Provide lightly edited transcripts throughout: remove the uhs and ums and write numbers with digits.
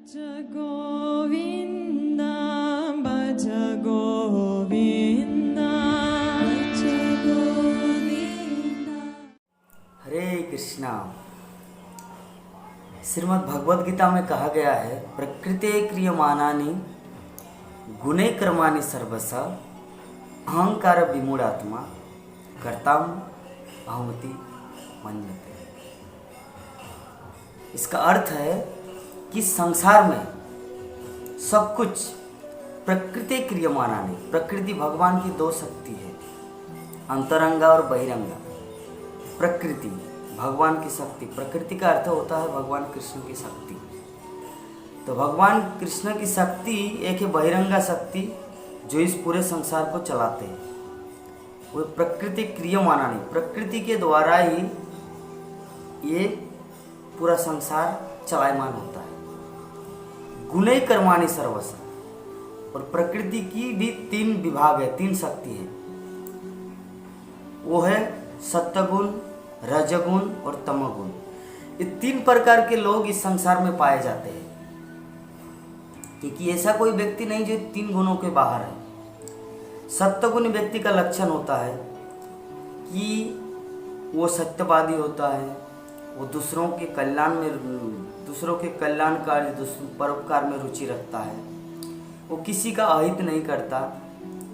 भज गोविंद भज गोविंद भज गोविंद। हरे कृष्णा। श्रीमद् भगवद गीता में कहा गया है, प्रकृते क्रियमाणानि गुणे कर्माणि सर्वशः अहंकार विमूढ़ात्मा कर्ताम अहमति मन्यते। इसका अर्थ है कि संसार में सब कुछ प्रकृति क्रियमाणानि, प्रकृति भगवान की दो शक्ति है, अंतरंगा और बहिरंगा। प्रकृति भगवान की शक्ति, प्रकृति का अर्थ होता है भगवान कृष्ण की शक्ति। तो भगवान कृष्ण की शक्ति एक है बहिरंगा शक्ति जो इस पूरे संसार को चलाते हैं। वो प्रकृति क्रियमाणानि, प्रकृति के द्वारा ही ये पूरा संसार चलायमान होता है। गुणे कर्माणि सर्वशः, और प्रकृति की भी तीन विभाग है, तीन शक्ति है। वो है सत्वगुण, रजगुण और तमगुण। ये तीन प्रकार के लोग इस संसार में पाए जाते हैं, क्योंकि ऐसा कोई व्यक्ति नहीं जो तीन गुणों के बाहर है। सत्वगुण व्यक्ति का लक्षण होता है कि वो सत्यवादी होता है, वो दूसरों के कल्याण कार्य, परोपकार में रुचि रखता है, वो किसी का अहित नहीं करता,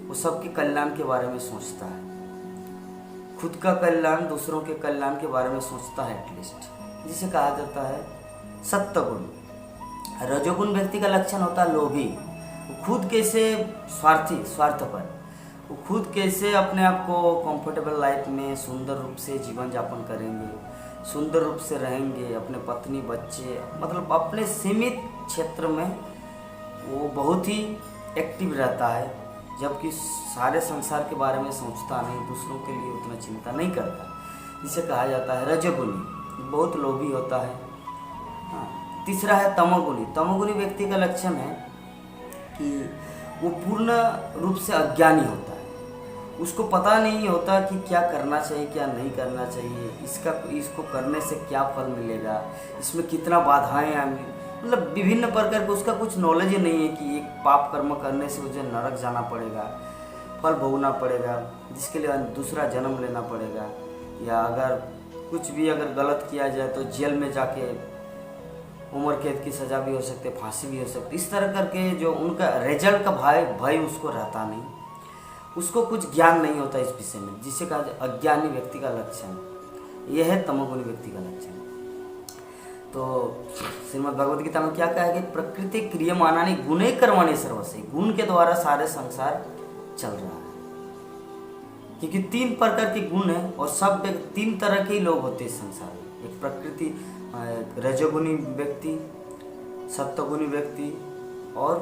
वो सबके कल्याण के बारे में सोचता है, खुद का कल्याण, दूसरों के कल्याण के बारे में सोचता है एटलीस्ट, जिसे कहा जाता है सत्वगुण। रजोगुण व्यक्ति का लक्षण होता है लोभी, वो खुद कैसे स्वार्थपर, वो खुद कैसे अपने आप को कंफर्टेबल लाइफ में सुंदर रूप से जीवन यापन करेंगे, सुंदर रूप से रहेंगे, अपने पत्नी बच्चे, मतलब अपने सीमित क्षेत्र में वो बहुत ही एक्टिव रहता है, जबकि सारे संसार के बारे में सोचता नहीं, दूसरों के लिए उतना चिंता नहीं करता, जिसे कहा जाता है रजोगुणी, बहुत लोभी होता है। हाँ, तीसरा है तमोगुणी। तमोगुणी व्यक्ति का लक्षण है कि वो पूर्ण रूप से अज्ञानी होता है, उसको पता नहीं होता कि क्या करना चाहिए, क्या नहीं करना चाहिए, इसको करने से क्या फल मिलेगा, इसमें कितना बाधाएं आएंगी, मतलब विभिन्न प्रकार का उसका कुछ नॉलेज ही नहीं है कि एक पाप कर्म करने से मुझे नरक जाना पड़ेगा, फल भोगना पड़ेगा, जिसके लिए दूसरा जन्म लेना पड़ेगा, या अगर कुछ भी अगर गलत किया जाए तो जेल में जाके उम्र कैद की सज़ा भी हो सकती है, फांसी भी हो सकती है। इस तरह करके जो उनका रिजल्ट का भय उसको रहता नहीं, उसको कुछ ज्ञान नहीं होता इस विषय में, जिसे कहा जाए अज्ञानी व्यक्ति का लक्षण। यह है तमोगुणी व्यक्ति का लक्षण। तो श्रीमद् भगवद गीता में क्या कहा है कि प्रकृति क्रियमाणानि गुणे कर्माणि सर्वशः, गुण के द्वारा सारे संसार चल रहा है, क्योंकि तीन प्रकार के गुण है और सब तीन तरह के ही लोग होते हैं संसार में। एक प्रकृति रजोगुणी व्यक्ति, सत्वगुणी व्यक्ति और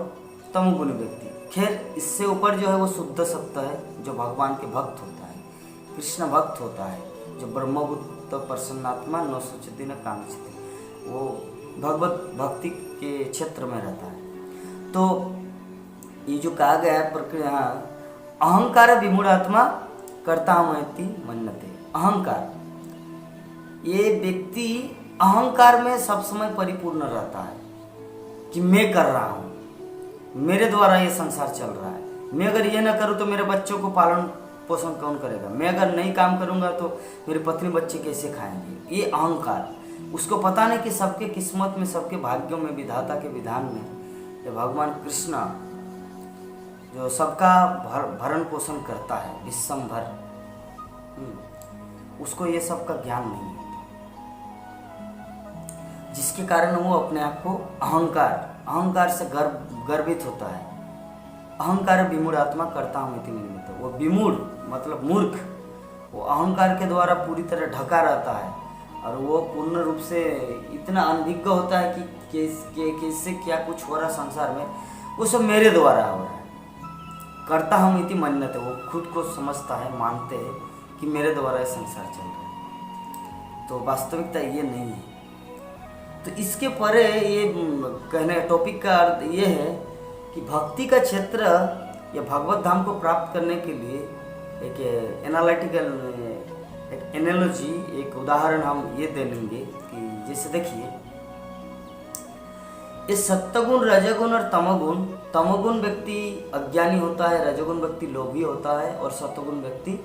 तमोगुणी व्यक्ति। खैर इससे ऊपर जो है वो शुद्ध सत्य है, जो भगवान के भक्त होता है, कृष्ण भक्त होता है, जो ब्रह्मभूत प्रसन्नात्मा न शुचिति न कांक्षति, वो भगवत भक्ति के क्षेत्र में रहता है। तो ये जो कहा गया है प्रक्रिया, अहंकार विमूढ़ात्मा कर्तामति मन्यते। अहंकार, ये व्यक्ति अहंकार में सब समय परिपूर्ण रहता है कि मैं कर रहा हूँ, मेरे द्वारा ये संसार चल रहा है, मैं अगर ये ना करूँ तो मेरे बच्चों को पालन पोषण कौन करेगा, मैं अगर नहीं काम करूँगा तो मेरी पत्नी बच्चे कैसे खाएंगे। ये अहंकार, उसको पता नहीं कि सबके किस्मत में, सबके भाग्यों में, विधाता के विधान में ये भगवान कृष्ण जो सबका भरण पोषण करता है, विश्वभर, उसको ये सबका ज्ञान नहीं होता, जिसके कारण वो अपने आप को अहंकार से गर्वित होता है। अहंकार विमूढ़ात्मा कर्तामति मन्यते। वो विमूढ़ मतलब मूर्ख, वो अहंकार के द्वारा पूरी तरह ढका रहता है, और वो पूर्ण रूप से इतना अनभिज्ञ होता है कि कैसे क्या कुछ हो रहा संसार में, वो सब मेरे द्वारा हो रहा है। कर्ता हम इति मन्यते, वो खुद को समझता है, मानते हैं कि मेरे द्वारा ये संसार चल रहा है। तो वास्तविकता ये नहीं है। तो इसके परे ये कहने टॉपिक का अर्थ ये है कि भक्ति का क्षेत्र या भगवत धाम को प्राप्त करने के लिए एक एनालिटिकल एक एनालॉजी, एक उदाहरण हम ये दे लेंगे कि जैसे देखिए ये सत्वगुण, रजोगुण और तमोगुण, तमोगुण व्यक्ति अज्ञानी होता है, रजोगुण व्यक्ति लोभी होता है और सत्वगुण व्यक्ति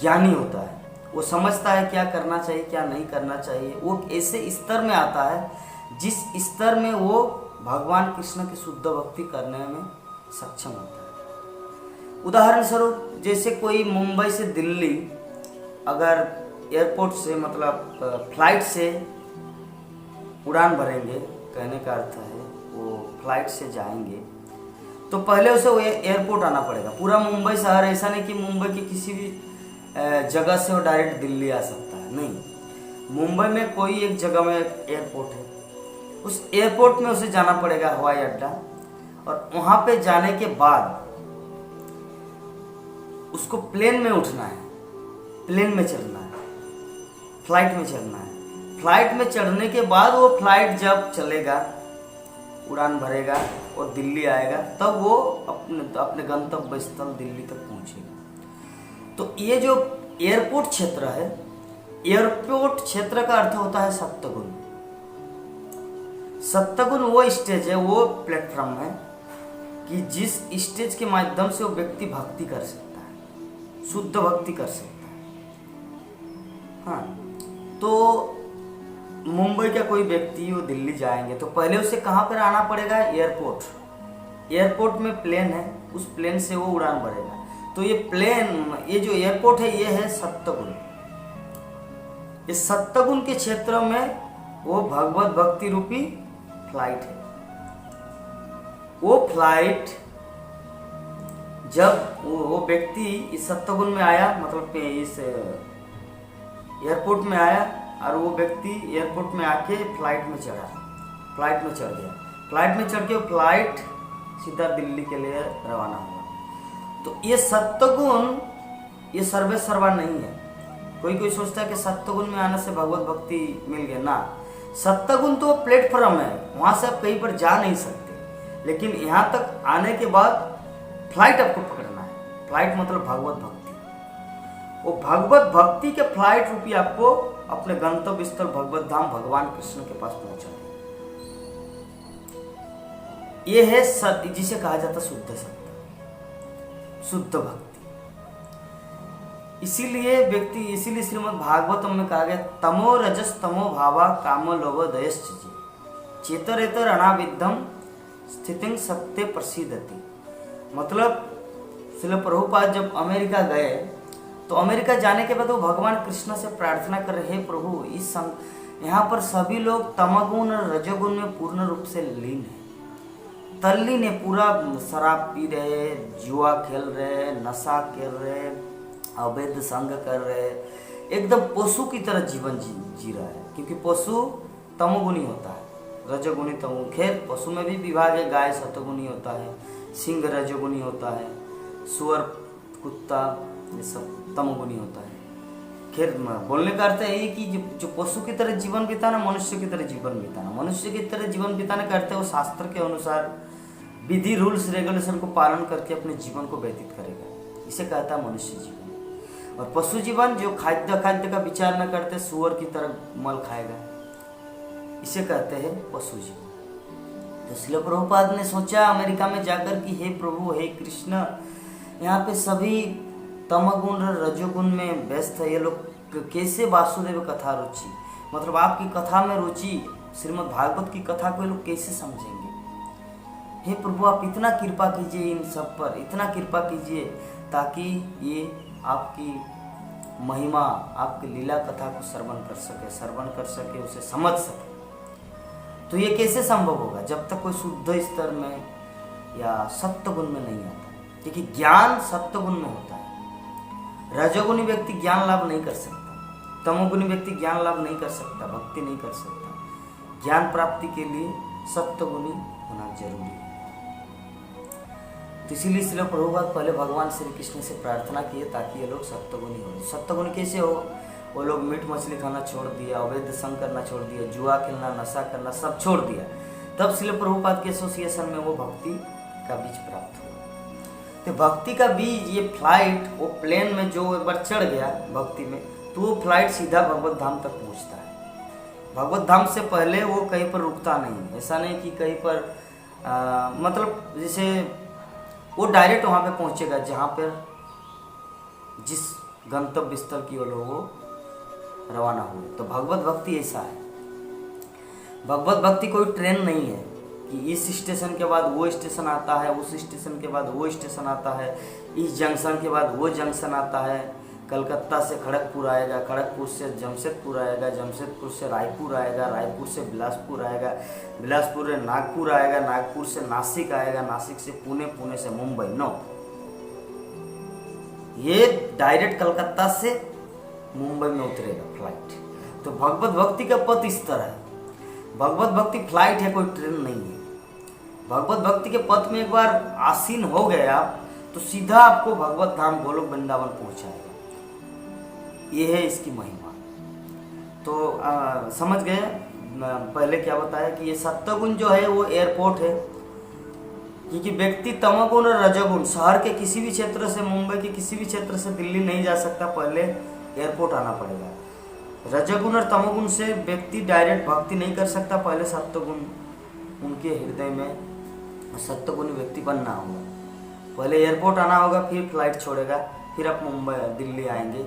ज्ञानी होता है। वो समझता है क्या करना चाहिए क्या नहीं करना चाहिए। वो ऐसे स्तर में आता है जिस स्तर में वो भगवान कृष्ण की शुद्ध भक्ति करने में सक्षम होता है। उदाहरण स्वरूप जैसे कोई मुंबई से दिल्ली अगर एयरपोर्ट से मतलब फ्लाइट से उड़ान भरेंगे, कहने का अर्थ है वो फ्लाइट से जाएंगे, तो पहले उसे वो एयरपोर्ट आना पड़ेगा। पूरा मुंबई शहर, ऐसा नहीं कि मुंबई की किसी भी जगह से वो डायरेक्ट दिल्ली आ सकता है, नहीं। मुंबई में कोई एक जगह में एयरपोर्ट है, उस एयरपोर्ट में उसे जाना पड़ेगा, हवाई अड्डा, और वहाँ पे जाने के बाद उसको प्लेन में उठना है, प्लेन में चढ़ना है, फ्लाइट में चढ़ना है। फ्लाइट में चढ़ने के बाद वो फ्लाइट जब चलेगा, उड़ान भरेगा और दिल्ली आएगा, तब वो अपने गंतव्य स्थल दिल्ली तक पहुंचेगा। तो ये जो एयरपोर्ट क्षेत्र है, एयरपोर्ट क्षेत्र का अर्थ होता है सत्वगुण। सत्वगुण वो स्टेज है, वो प्लेटफॉर्म है कि जिस स्टेज के माध्यम से वो व्यक्ति भक्ति कर सकता है, शुद्ध भक्ति कर सकता है। हाँ, तो मुंबई का कोई व्यक्ति वो दिल्ली जाएंगे तो पहले उसे कहाँ पर आना पड़ेगा? एयरपोर्ट। एयरपोर्ट में प्लेन है, उस प्लेन से वो उड़ान भरेगा। तो ये प्लेन, ये जो एयरपोर्ट है, ये है सत्वगुण। इस सत्वगुण के क्षेत्र में वो भगवत भक्ति रूपी फ्लाइट है। वो फ्लाइट जब वो व्यक्ति इस सत्वगुण में आया, मतलब इस एयरपोर्ट में आया, और वो व्यक्ति एयरपोर्ट में आके फ्लाइट में चढ़ा, फ्लाइट में चढ़ गया। फ्लाइट में चढ़ के फ्लाइट सीधा दिल्ली के लिए रवाना हुआ। तो ये सत्वगुण ये सर्वे सर्वा नहीं है। कोई सोचता है कि सत्वगुण में आने से भगवत भक्ति मिल गया, ना। सत्वगुण तो प्लेटफॉर्म है, वहां से आप कहीं पर जा नहीं सकते, लेकिन यहाँ तक आने के बाद फ्लाइट आपको पकड़ना है। फ्लाइट मतलब भगवत भक्ति। वो भगवत भक्ति के फ्लाइट रूपी आपको अपने गंतव्य स्थल भगवत धाम भगवान कृष्ण के पास पहुंचा दे। ये है सत्य, जिसे कहा जाता शुद्ध सत्य, शुद्ध भक्ति। इसीलिए श्रीमद् भागवतम में कहा गया, तमो रजस तमो भावा काम लोभ दयश्च चेतरेतर अनाविद्धम स्थितिं सत्य प्रसिद्धति। मतलब श्रील प्रभुपाद जब अमेरिका गए तो अमेरिका जाने के बाद वो भगवान कृष्ण से प्रार्थना कर रहे, हे प्रभु, यहाँ पर सभी लोग तमगुण और रजोगुण में पूर्ण रूप से लीन है, तल्लीन है, पूरा शराब पी रहे, जुआ खेल रहे, नशा कर रहे, अवैध संग कर रहे, एकदम पशु की तरह जीवन जी रहा है। क्योंकि पशु तमोगुणी होता है, रजोगुणी तमो। खैर पशु में भी विभाग है, गाय सतोगुणी होता है, सिंह रजोगुणी होता है, सुअर कुत्ता ये सब तमोगुणी होता है। खैर बोलने का अर्थ है कि जो पशु की तरह जीवन बिताना, मनुष्य की तरह जीवन बिताना। मनुष्य की तरह जीवन बिताने का अर्थ है वो शास्त्र के अनुसार विधि रूल्स रेगुलेशन को पालन करके अपने जीवन को व्यतीत करेगा, इसे कहता है मनुष्य जीवन। और पशु जीवन जो खाद्य का विचार न करते, सुअर की तरह मल खाएगा, इसे कहते हैं पशु जीवन। तो श्रील प्रभुपाद ने सोचा अमेरिका में जाकर कि हे प्रभु, हे कृष्ण, यहाँ पे सभी तमगुण और रजोगुण में व्यस्त है, ये लोग कैसे वासुदेव कथा रुचि, मतलब आपकी कथा में रुचि, श्रीमद् भागवत की कथा को ये लोग कैसे समझेंगे। हे प्रभु, आप इतना कृपा कीजिए इन सब पर, इतना कृपा कीजिए ताकि ये आपकी महिमा, आपकी लीला कथा को श्रवण कर सके, उसे समझ सके। तो ये कैसे संभव होगा? जब तक कोई शुद्ध स्तर में या सत्वगुण में नहीं आता। क्योंकि ज्ञान सत्वगुण में होता है। रजोगुणी व्यक्ति ज्ञान लाभ नहीं कर सकता, तमोगुणी व्यक्ति ज्ञान लाभ नहीं कर सकता, भक्ति नहीं कर सकता। ज्ञान प्राप्ति के लिए सत्वगुणी होना जरूरी है। तो इसीलिए श्रील प्रभुपाद पहले भगवान श्री कृष्ण से प्रार्थना किए ताकि ये लोग सत्वगुणी हो। सत्वगुणी कैसे हो? वो लोग मीट मछली खाना छोड़ दिया, अवैध संग करना छोड़ दिया, जुआ खेलना, नशा करना सब छोड़ दिया। तब श्रील प्रभुपाद के एसोसिएशन में वो भक्ति का बीज प्राप्त हुआ। तो भक्ति का बीज, ये फ्लाइट, वो प्लेन में जो एक बार चढ़ गया भक्ति में, तो वो फ्लाइट सीधा भगवत धाम तक पहुंचता है। भगवत धाम से पहले वो कहीं पर रुकता नहीं। ऐसा नहीं कि कहीं पर मतलब जैसे वो डायरेक्ट वहाँ पे पहुँचेगा जहाँ पर जिस गंतव्य स्थल की ओर वो रवाना हुए। तो भगवत भक्ति ऐसा है। भगवत भक्ति कोई ट्रेन नहीं है कि इस स्टेशन के बाद वो स्टेशन आता है, उस स्टेशन के बाद वो स्टेशन आता है, इस जंक्शन के बाद वो जंक्शन आता है। कलकत्ता से खड़गपुर आएगा, खड़गपुर से जमशेदपुर आएगा, जमशेदपुर से रायपुर आएगा, रायपुर से बिलासपुर आएगा, बिलासपुर से नागपुर आएगा, नागपुर से नासिक आएगा, नासिक से पुणे, पुणे से मुंबई। नो, ये डायरेक्ट कलकत्ता से मुंबई में उतरेगा फ्लाइट। तो भगवत भक्ति का पथ इस तरह है। भगवत भक्ति फ्लाइट है, कोई ट्रेन नहीं है। भगवत भक्ति के पथ में एक बार आसीन हो गए आप तो सीधा आपको भगवत धाम गोलोक वृंदावन पहुंचाएगा। ये है इसकी महिमा। तो समझ गए। पहले क्या बताया कि ये सत्वगुण जो है वो एयरपोर्ट है, क्योंकि व्यक्ति तमोगुण और रजोगुण शहर के किसी भी क्षेत्र से, मुंबई के किसी भी क्षेत्र से दिल्ली नहीं जा सकता, पहले एयरपोर्ट आना पड़ेगा। रजोगुण और तमोगुण से व्यक्ति डायरेक्ट भक्ति नहीं कर सकता, पहले सत्वगुण उनके हृदय में सत्वगुणी व्यक्ति बनना होगा। पहले एयरपोर्ट आना होगा, फिर फ्लाइट छोड़ेगा, फिर आप मुंबई दिल्ली आएंगे।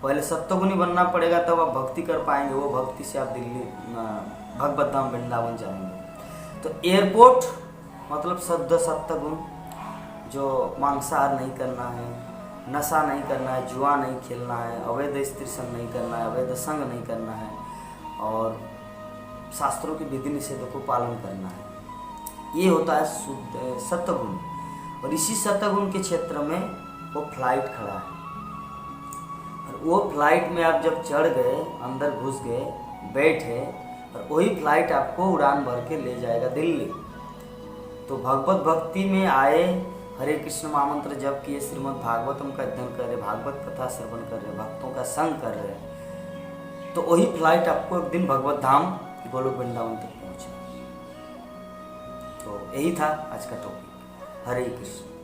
पहले सत्वगुणी बनना पड़ेगा, तब आप भक्ति कर पाएंगे। वो भक्ति से आप दिल्ली भगवत धाम वृंदावन जाएंगे। तो एयरपोर्ट मतलब शुद्ध सत्वगुण, जो मांसाहार नहीं करना है, नशा नहीं करना है, जुआ नहीं खेलना है, अवैध स्त्री संग नहीं करना है, अवैध संग नहीं करना है, और शास्त्रों की विधि निषेधों को पालन करना है। ये होता है शुद्ध सत्वगुण। और इसी सत्वगुण के क्षेत्र में वो फ्लाइट खड़ा है। और वो फ्लाइट में आप जब चढ़ गए, अंदर घुस गए, बैठे, और वही फ्लाइट आपको उड़ान भर के ले जाएगा दिल्ली। तो भगवत भक्ति में आए, हरे कृष्ण महामंत्र जप किए, श्रीमद् भागवतम का अध्ययन कर रहे, भागवत कथा श्रवण कर रहे, भक्तों का संग कर रहे, तो वही फ्लाइट आपको एक दिन भगवत धाम गोलोक वृंदावन तक पहुंचे। तो यही था आज का टॉपिक। हरे कृष्ण।